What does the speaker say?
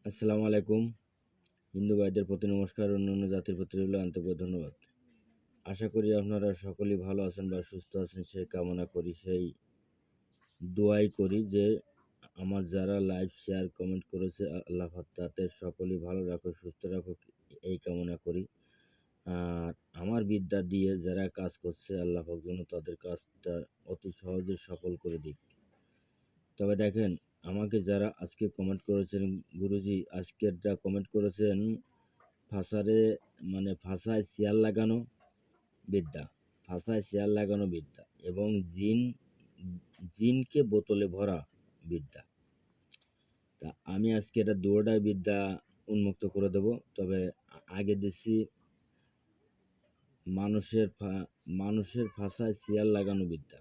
আসসালামু আলাইকুম। হিন্দু ভাইদের প্রতি নমস্কার, অন্যান্য জাতির প্রতি রইল আন্তরিক ধন্যবাদ। আশা করি আপনারা সকলেই ভালো আছেন বা সুস্থ আছেন, সেই কামনা করি, সেই দোয়াই করি যে আমার যারা লাইভ শেয়ার কমেন্ট করেছে আল্লাহ পাক তাদের সকলেই ভালো রাখুক, সুস্থ রাখুক, এই কামনা করি। আর আমার বিদ্যা দিয়ে যারা কাজ করছে আল্লাহ পাক যেন তাদের কাজটা অতি সহজে সফল করে দিক। তবে দেখেন, আমাকে যারা আজকে কমেন্ট করেছেন, গুরুজি আজকের যা কমেন্ট করেছেন, ফাঁসারে মানে ফাঁসায় শেয়ার লাগানো বিদ্যা, ফাঁসায় শেয়ার লাগানো বিদ্যা এবং জিনকে বোতলে ভরা বিদ্যা। তা আমি আজকে এটা দুটোটাই বিদ্যা উন্মুক্ত করে দেব। তবে আগে দিচ্ছি মানুষের ফাঁসায় শেয়ার লাগানো বিদ্যা।